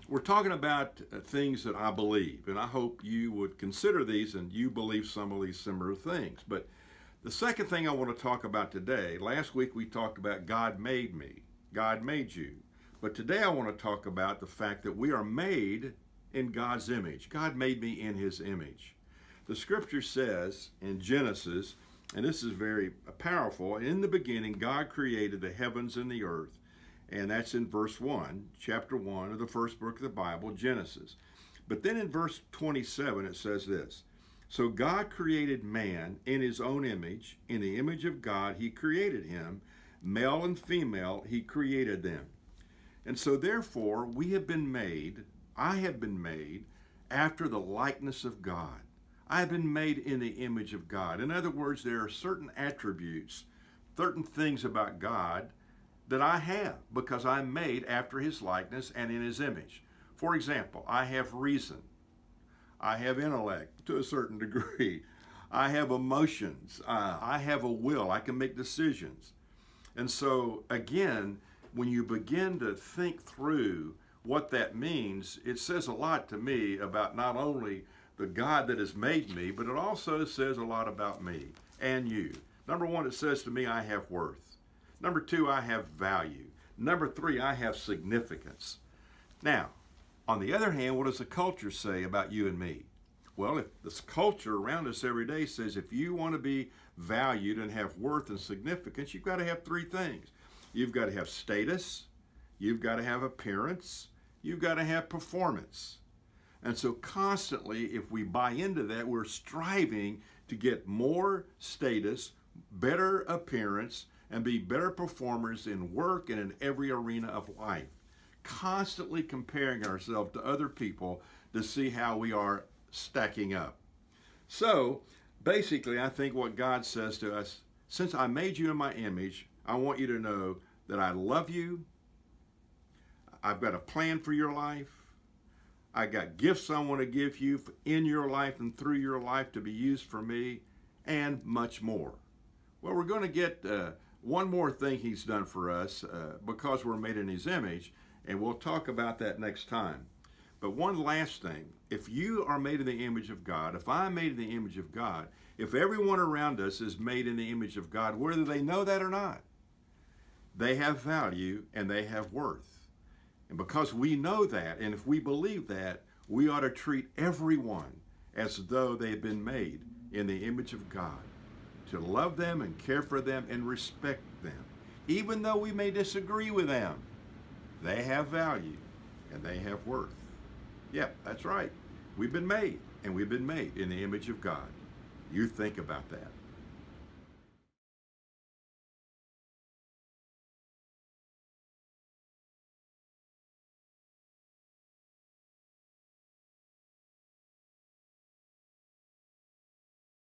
We're talking about things that I believe, and I hope you would consider these and you believe some of these similar things. But the second thing I want to talk about today, last week we talked about God made me, God made you. But today I want to talk about the fact that we are made in God's image. God made me in his image. The scripture says in Genesis, and this is very powerful, in the beginning God created the heavens and the earth. And that's in verse 1, chapter 1 of the first book of the Bible, Genesis. But then in verse 27 it says this, so God created man in his own image. In the image of God he created him. Male and female he created them. And so therefore we have been made, I have been made after the likeness of God. I have been made in the image of God. In other words, there are certain attributes, certain things about God that I have because I'm made after his likeness and in his image. For example, I have reason. I have intellect to a certain degree. I have emotions. I have a will. I can make decisions. And so, again, when you begin to think through what that means, it says a lot to me about not only the God that has made me, but it also says a lot about me and you. Number one, it says to me, I have worth. Number two, I have value. Number three, I have significance. Now, on the other hand, what does the culture say about you and me? Well, if this culture around us every day says if you want to be valued and have worth and significance, you've got to have three things. You've got to have status, you've got to have appearance, you've got to have performance. And so constantly, if we buy into that, we're striving to get more status, better appearance, and be better performers in work and in every arena of life. Constantly comparing ourselves to other people to see how we are stacking up. So, basically, I think what God says to us, since I made you in my image, I want you to know that I love you. I've got a plan for your life. I got gifts I want to give you in your life and through your life to be used for me, and much more. Well, we're going to get one more thing he's done for us because we're made in his image, and we'll talk about that next time. But one last thing, if you are made in the image of God, if I'm made in the image of God, if everyone around us is made in the image of God, whether they know that or not, they have value and they have worth. And because we know that, and if we believe that, we ought to treat everyone as though they have been made in the image of God, to love them and care for them and respect them. Even though we may disagree with them, they have value and they have worth. Yep, that's right. We've been made, and we've been made in the image of God. You think about that.